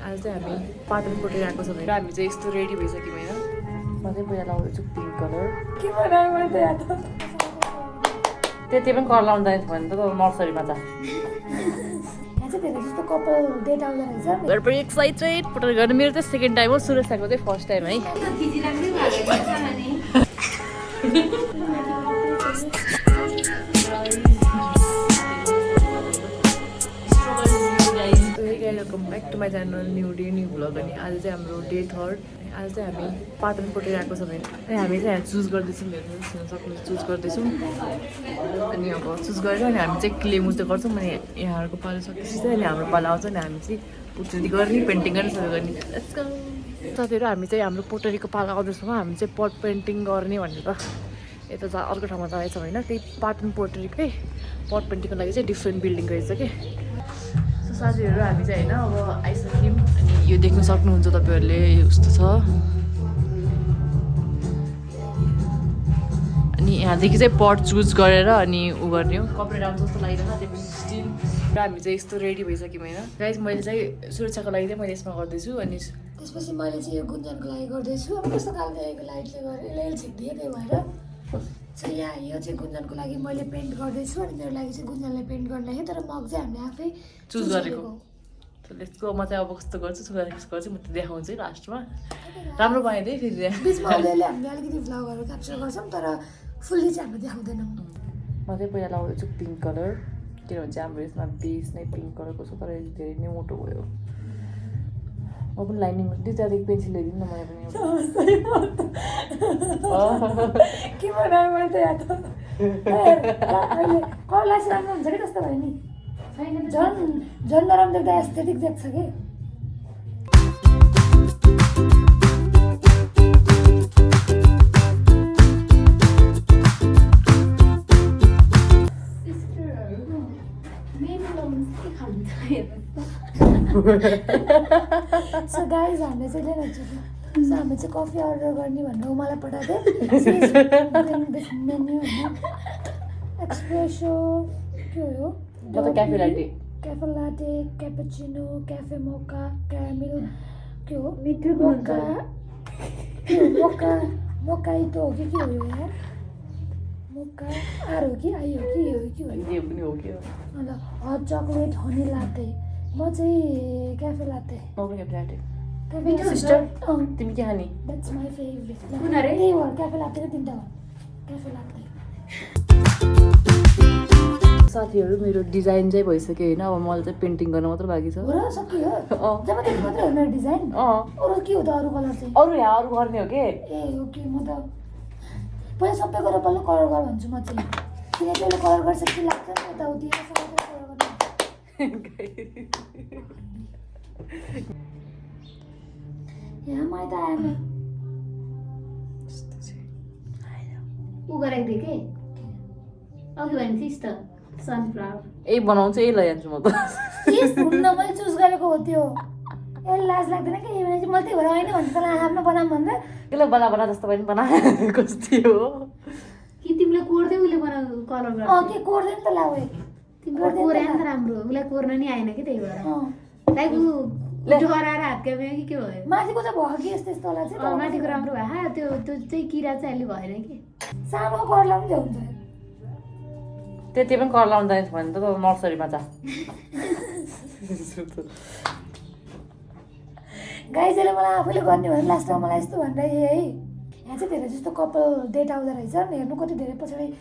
आज चाहिँ हामी पाटन पोटेर आएको छ भनेर हामी चाहिँ यस्तो रेडी भइसक्यौँ होइन म चाहिँ पहिला लाउँदैछु पिङ्क कलर के बनायो मैले त याद त्यति पनि कलर लाउनु जान्छ भने त नर्सरीमा जा We're pretty excited. Put it on. मेरो second time हो सुरज साको चाहिँ first time है welcome back to my channel new day new vlog अनि आज चाहिँ हाम्रो डे 3 आज चाहिँ हामी पाटन पोटेर आएको छ भने अनि हामी चाहिँ चुज गर्दैछौँ हेर्नु सक्नु चुज गर्दैछौँ अनि अब चुज गरेर अनि हामी चाहिँ क्ले मुज्दै गर्छौँ अनि यहाँहरूको पालो सकेपछि चाहिँ अनि हाम्रो पालो आउँछ अनि हामी चाहिँ पुट्टी गर्ने पेन्टिङ गर्ने सबै गर्ने साथीहरू हामी चाहिँ हाम्रो पोटरीको पालो आउँदैछौँ हामी चाहिँ पट पेन्टिङ गर्ने भनेर यता अर्को ठाउँमा जाँदैछ होइन त्यही पाटन पोटरीकै पट पेन्टिङको लागि चाहिँ डिफ्रेन्ट बिल्डिङ रहेछ कि साथीहरू हामी चाहिँ होइन अब आइसक्यौँ अनि यो देख्न सक्नुहुन्छ तपाईँहरूले यस्तो छ अनि यहाँदेखि चाहिँ पट चुज गरेर अनि उ गर्ने हो कपडा आउँछ जस्तो लागिरहेको त्यो पनि स्टिल र हामी चाहिँ यस्तो रेडी भइसक्यौँ होइन गाइस मैले चाहिँ सुरक्षाको लागि चाहिँ मैले यसमा गर्दैछु अनि त्यसपछि मैले चाहिँ यो गुन्जनको लागि गर्दैछु अब कस्तो खालको लाइटले गरेर यसले छिक्दिएँ त्यही भएर सो यहाँ यो चाहिँ गुन्जनको लागि मैले पेन्ट गर्दैछु अनि मेरो लागि चाहिँ गुन्जनले पेन्ट गर्न लाग्यो तर मग चाहिँ हामीले आफै चुज गरेको त्यसको म चाहिँ अब कस्तो गर्छु कस्तो गर्छु म त देखाउँछु लास्टमा राम्रो बनाइदिएँ फेरि बिचमा हामीले अलिकति भ्लगहरू क्याप्चर गर्छौँ तर फुल्ली चाहिँ हामीले देखाउँदैनौँ म चाहिँ पहिला लाउँदैछु पिङ्क कलर किनभने चाहिँ हाम्रो यसमा बेस नै पिङ्क कलरको छ तर धेरै नै मोटो भयो म पनि लाइनिङ त्यहाँदेखि पेन्सिल ल्याइदिनु न मैले पनि के बनायो मैले त याद कलर चाहिँ राम्रो हुन्छ कि कस्तो भयो नि झन् नराम्रो देख्दा एस्थेटिक देख्छ कि सो गाइज हामीले चाहिँ लिएर सो हामी चाहिँ कफी अर्डर गर्ने भनेर मलाई पठाएको मेन्यू होइन एक्सप्रेसो के हो क्याफे लाटे क्यापुचिनो क्याफे मोका क्यारामेल के हो मोका मोकाइतो हो कि के हो यार मोका आर हो कि आई हो कि यो हो कि अन्त हट चक्लेट हनी लाटे म चाहिँ क्याफे लाटे सिस्टर तिमी के खाने द्याट्स माई फेभरेट त्यही हो क्याफे लाटेको तिनवटा हो क्याफे लाटे साथीहरू मेरो डिजाइन चाहिँ भइसक्यो होइन अब मलाई चाहिँ पेन्टिङ गर्न मात्र बाँकी छ जब त्यति मात्रै हो मेरो डिजाइन अरू के हो त अरू कलर चाहिँ अरू यहाँ अरू गर्ने हो कि ए ओके म त पहिला सबै गरेर पहिला कलर गर भन्छु म चाहिँ किनकि अहिले कलर गरिसकेपछि लाग्छ नि यताउति यहाँ मैले त आएन ऊ गरेको थिएँ कि अघि भने थिइस् त सनफ्लावर यही बनाउँछु यही लैजान्छु म त हुन्न मैले चुज गरेको हो त्यो यसले लाज लाग्दैन कि भने चाहिँ मैले त्यही भएर होइन भन्छ तँलाई आफ्नो बनाऊँ भनेर त्यसलाई बना जस्तो पनि बना कस्तो हो कि तिमीले कोर्दै उसले बनाएको कलर गर्छ के कोर्दै नि त लाउ तिम्रो कोर्या नि त राम्रो उसलाई कोर्न नि आएन कि त्यही भएर लाइक ऊ डराएर हात क्यामेरा कि के भयो माथिको चाहिँ भयो कि यस्तो यस्तोलाई चाहिँ माथिको राम्रो भयो त्यो चाहिँ किरा चाहिँ अहिले भएन कि सानो कलर लाउनु चाहिँ हुन्छ त्यति पनि कलर लाउनु जान्छ भने त नर्सरीमा जा गाइजले मलाई आफूले गर्ने भने लास्टमा मलाई यस्तो भन्दै है यहाँ चाहिँ धेरै जस्तो कपाल डेट आउँदो रहेछ हेर्नु कति धेरै पछाडि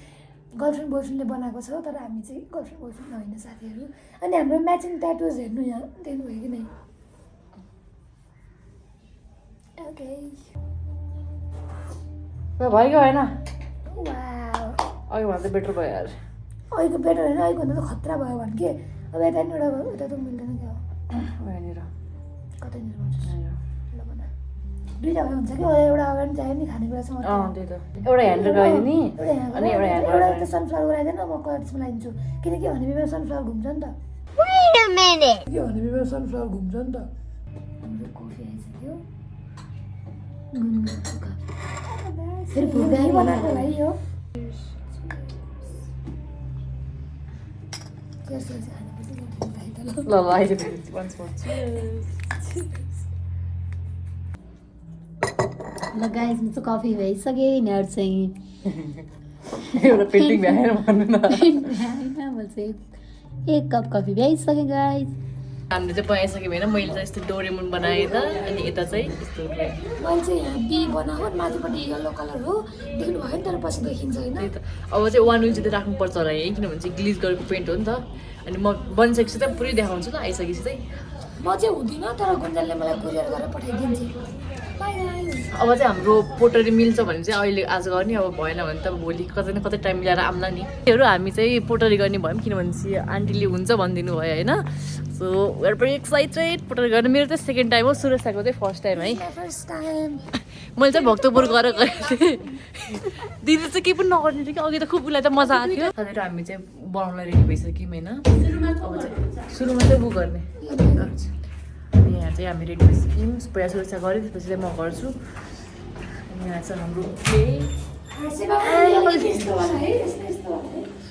गर्लफ्रेन्ड बोयफ्रेन्डले बनाएको छ तर हामी चाहिँ गर्लफ्रेन्ड बोयफ्रेन्ड होइन साथीहरू अनि हाम्रो म्याचिङ ट्याटुज हेर्नु यहाँ देख्नुभयो कि नै ओके भयो होइन वाउ अघि भन्दा बेटर भयो यार अहिलेको बेटर होइन अहिलेको भन्दा त खतरा भयो भने के अब यता त मिल्दैन क्या यहाँनिर कतैनिर भन्छु ल बना दुईवटा भए हुन्छ कि एउटा अगाडि चाहियो नि खानेकुरासँग त्यही त एउटा ह्यान्डल लगाइदिने अनि एउटा त सनफ्लावर लगाइदिएन म कलर्समा लगाइदिन्छु किनकि भनेपछि सनफ्लावर घुम्छ नि त के भनेपछि सनफ्लावर घुम्छ नि त हाम्रो कफी आइसक्यो फेरि भुगाइ बनाएको भाइ हो ल अहिले फेरि ल गाइस म चाहिँ कफी भइसक्यो यिनीहरू चाहिँ एउटा पेन्टिङ भ्याएर भन्नु न होइन म चाहिँ एक कप कफी भइसक्यो गाइस हामीले चाहिँ बनाइसक्यो होइन मैले चाहिँ यस्तो डोरेमोन बनाएँ त अनि यता चाहिँ यस्तो मैले चाहिँ यहाँ बी बनाएको माथिपट्टि यल्लो कलर हो देख्नु भयो नि तर पछि देखिन्छ होइन त्यही त अब चाहिँ 1 इन्च चाहिँ राख्नुपर्छ होला है किनभने चाहिँ ग्लिज गरेको पेन्ट हो नि त अनि म बनिसकेपछि चाहिँ पुरै देखाउँछु ल आइसकेपछि चाहिँ म चाहिँ हुँदिनँ तर गुन्जनले मलाई कुरियर गरेर पठाइदिन्छ बाई गाइस अब चाहिँ हाम्रो पोटरी मिल्छ भने चाहिँ अहिले आज गर्ने अब भएन भने त भोलि कतै न कतै टाइम मिलाएर आउँला नि त्योहरू हामी चाहिँ पोटरी गर्ने भयौँ किनभने चाहिँ आन्टीले हुन्छ भनिदिनु भयो होइन सो वेआर भेरी एक्साइटेड पोटरी गर्ने मेरो चाहिँ सेकेन्ड टाइम हो सुरक्षाको चाहिँ फर्स्ट टाइम है फर्स्ट टाइम मैले चाहिँ भक्तपुर गएर गरेको थिएँ दिदी चाहिँ केही पनि नगर्ने थियो कि अघि त खुब उसलाई त मजा आएको थियो साथीहरू हामी चाहिँ बनाउन रेडी भइसक्यौँ होइन अब चाहिँ सुरुमा चाहिँ ऊ गर्ने अनि यहाँ चाहिँ हामी रेडी भइसक्यौँ पहिला सुरक्षा गरेँ त्यसपछि चाहिँ म गर्छु अनि यहाँ चाहिँ हाम्रो यहाँ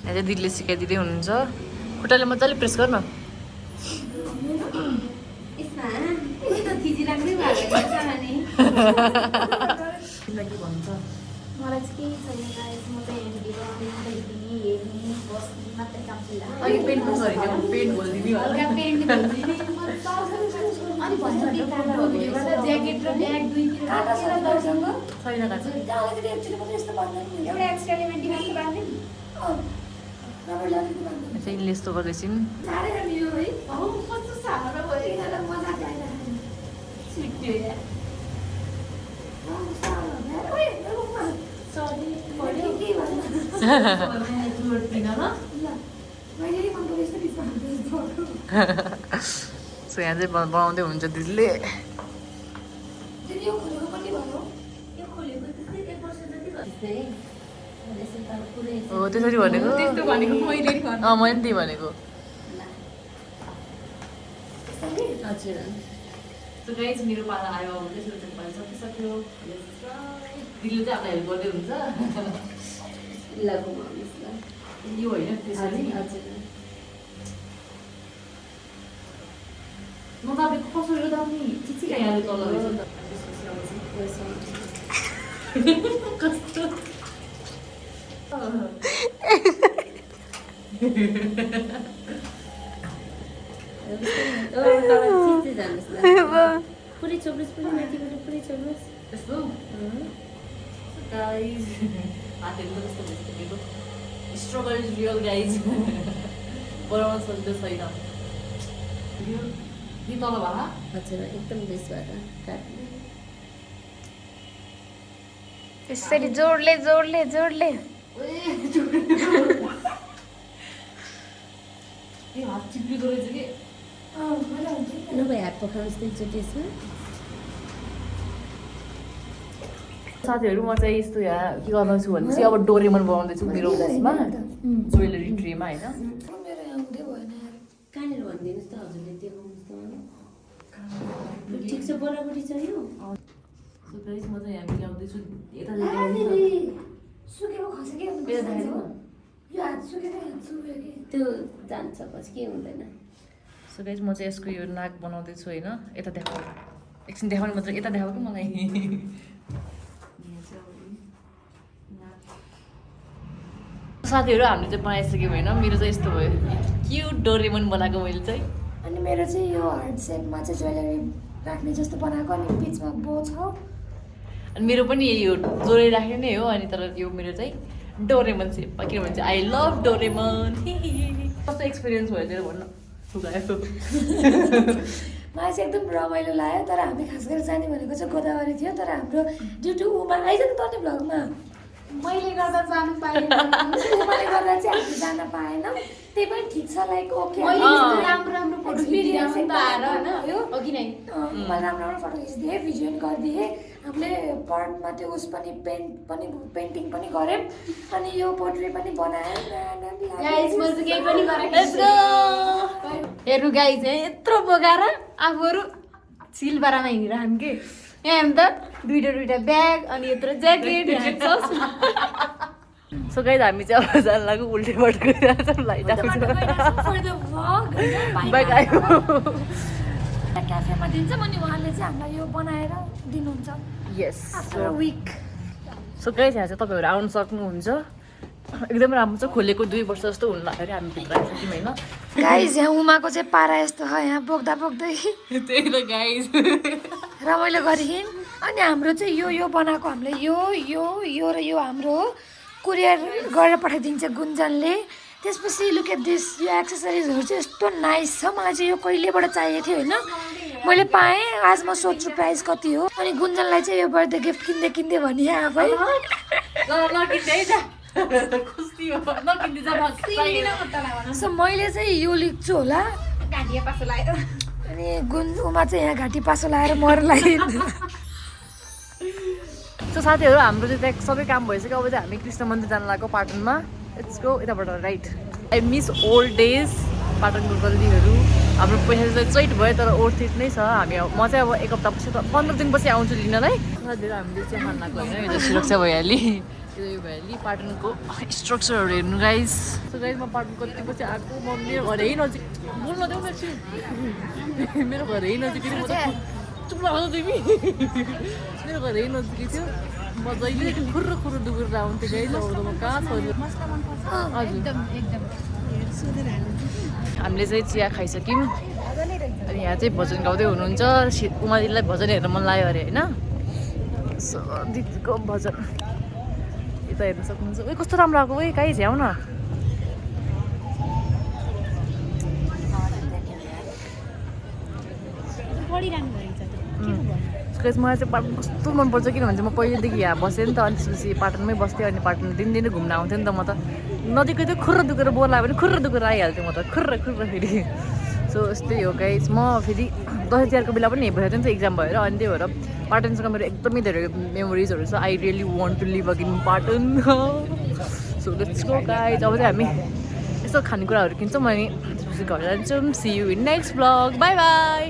चाहिँ दिदीले सिकाइदिँदै हुनुहुन्छ खुट्टाले मजाले प्रेस गर्न तिमीलाई के भन्छ मलाई चाहिँ केही छैन गाइस म चाहिँ हेर्ने बस्ने मात्रै काम छ अनि पेन्ट पनि गरिदियो पेन्ट खोलिदिने हल्का पेन्ट अनि भन्छ ज्याकेट र ब्याग दुईतिर छैन कान्छ एउटा एक्स्ट्रा एलिमेन्ट मात्र बाँध्ने चाहिँ यिनले यस्तो गर्दैछिन् सो यहाँ चाहिँ बनाउँदै हुन्छ दिदीले हो त्यसरी भनेको मैले पनि त्यही भनेको हजुर सो गाइस मेरो पाला आयो अब चाहिँ सुरक्षित पाला सकिसक्यो दिदीले चाहिँ हामीलाई हेल्प गर्दै हुन्छ यो होइन त्यसरी म तपाईँको कसो यो दामी चिचिका यहाँ तल रहेछ कस्तो पुरै चोब्रिस पनि माथिबाट पुरै चोब्रिस यस्तो गाइज हातहरू त कस्तो भइसकेको स्ट्रगल इज रियल गाइज बनाउन सजिलो छैन दि तल भा हजुर एकदम बेसबाट काट्नु यसरी जोडले जोडले जोडले ए हात चिप्लिँदो रहेछ कि नभए हात पखाउनुहोस् त एकचोटि यसमा साथीहरू म चाहिँ यस्तो यहाँ के गर्दैछु भने चाहिँ अब डोरेमन बनाउँदैछु मेरो उसमा ज्वेलरी ट्रेमा होइन कहाँनिर भनिदिनुहोस् त हजुरले देखाउनुहोस् त ठिक छ बराबरी छ यो सो गाइस म चाहिँ यहाँ मिलाउँदैछु यता सुकेको खसेकै यो हात सुकेको हात सुकेको कि त्यो जान्छ पछि के हुँदैन सो गाइस म चाहिँ यसको यो नाक बनाउँदैछु होइन यता देखाउ एकछिन देखाउने मात्र यता देखाऊ कि मलाई साथीहरू हामीले चाहिँ बनाइसक्यौँ होइन मेरो चाहिँ यस्तो भयो क्युट डोरेमन बनाएको मैले चाहिँ अनि मेरो चाहिँ यो हार्ट सेपमा चाहिँ ज्वेलरी राख्ने जस्तो बनाएको अनि बिचमा बो छ अनि मेरो पनि यही हो जोडे राख्ने नै हो अनि तर यो मेरो चाहिँ डोरेमन सेपमा किनभने चाहिँ आई लभ डोरेमन कस्तो एक्सपिरियन्स भयो तेरो भन्न सुगायो मलाई चाहिँ एकदम रमाइलो लाग्यो तर हामी खास गरी जाने भनेको चाहिँ गोदावरी थियो तर हाम्रो ड्यु टु उमा आइज नि तर्ने भ्लगमा मैले गर्दा जानु पाएन उमाले गर्दा चाहिँ हामी जान पाएनौँ त्यही पनि ठिक छ लाइक ओके राम्रो राम्रो फोटो एक्सपिरियन्स खिचिदिएर भयो हो कि नै मैले राम्रो राम्रो फोटो खिचिदिएँ भिजुअल गरिदिएँ हामीले पर्टमा त्यो उस पनि पेन्टिङ पनि गऱ्यौँ अनि यो पोर्ट्रेट पनि बनायौँ गाइस म चाहिँ केही पनि गरेको हेर्नु गाइस है यत्रो बोकाएर आफूहरू सिलबारामा हिँडिरहन् के यहाँ हेर्नु त दुईटा ब्याग अनि यत्रो ज्याकेट सो गाइस हामी चाहिँ अब जान लाग्यो उल्टे पल्टे गरिरहेको छौँ लाइट आएको छ बाइक आयो क्याफेमा दिन्छौँ अनि उहाँले चाहिँ हामीलाई यो बनाएर दिनुहुन्छ यस आफ्टर विक। सो गाइस यहाँ चाहिँ तपाईँहरू आउनु सक्नुहुन्छ एकदम राम्रो छ खोलेको 2 वर्ष जस्तो हुनु लाग्यो अरे हामी भित्र आइसक्यौँ होइन गाइज यहाँ उमाको चाहिँ पारा यस्तो छ यहाँ बोक्दा बोक्दै त्यही त गाइस रमाइलो गरिन्। अनि हाम्रो चाहिँ यो बनाएको हामीले यो र यो हाम्रो कुरियर गरेर पठाइदिन्छ गुन्जनले। त्यसपछि लुक एट दिस यो एक्सेसरिजहरू चाहिँ यस्तो नाइस छ। मलाई चाहिँ यो कहिलेबाट चाहिएको थियो होइन मैले पाएँ। आज म सोध्छु प्राइस कति हो अनि गुन्जनलाई चाहिँ यो बर्थडे गिफ्ट किन्दै भने आफै सो मैले चाहिँ यो लिख्छु होला अनि उमा चाहिँ यहाँ घाँटी पासो लगाएर मर लाग्यो। सो साथीहरू हाम्रो चाहिँ त्यहाँ सबै काम भइसक्यो। अब चाहिँ हामी कृष्ण मन्दिर जानु लाग्यो पाटनमा। इट्स गो यताबाट right. I miss old days पाटनको गल्लीहरू। हाम्रो पैसा चाहिँ चैट भयो तर ओल्ड थिट नै छ। हामी म चाहिँ अब 1 हप्तापछि 15 दिनपछि आउँछु लिनलाई। साथीहरू हामीले चाहिँ खान लाग्यो होइन यो सुरक्षा भइहाली यो भइहाली पाटनको स्ट्रक्चरहरू हेर्नु गाइस। सो गाइस म पाटन कति पछि आएको म मेरो घर यही नजिक बोल्न देऊ न एकछिन मेरो घर यही नजिक चुप लगाउँछ तिमी मेरो घर यही नजिकै थियो। म जहिले खुर्र डुबेर आउँथेँ गाइस। अब त म कहाँ छोड्यो हजुर हामीले चाहिँ चिया खाइसक्यौँ अनि यहाँ चाहिँ भजन गाउँदै हुनुहुन्छ। उमादिलाई भजन हेर्न मन लाग्यो अरे होइन। सो दिदीको भजन यता हेर्न सक्नुहुन्छ। उयो कस्तो राम्रो आएको उयो गाइस झ्याउ न मलाई चाहिँ पाटन कस्तो मनपर्छ किनभने चाहिँ म पहिलेदेखि यहाँ बसेँ नि त अनि त्यसपछि पाटनमै बस्थेँ अनि पाटन दिनदिनै घुम्न आउँथेँ नि त। म त नजिकै थियो खुर्र दुखेर बोर लाग्यो भने खुर्र दुखेर आइहाल्थेँ म त खुर्र फेरि। सो यस्तै हो गाइस। म फेरि दसैँ तिहारको बेला पनि भइहाल्थ्यो नि त इक्जाम भएर अनि त्यही भएर पाटनसँग मेरो एकदमै धेरै मेमोरिजहरू छ। I really want to live again Patan. So let's go guys. अब चाहिँ हामी यस्तो खानेकुराहरू किन्छौँ अनि त्यसपछि घर जान्छौँ। See you in next vlog. Bye by.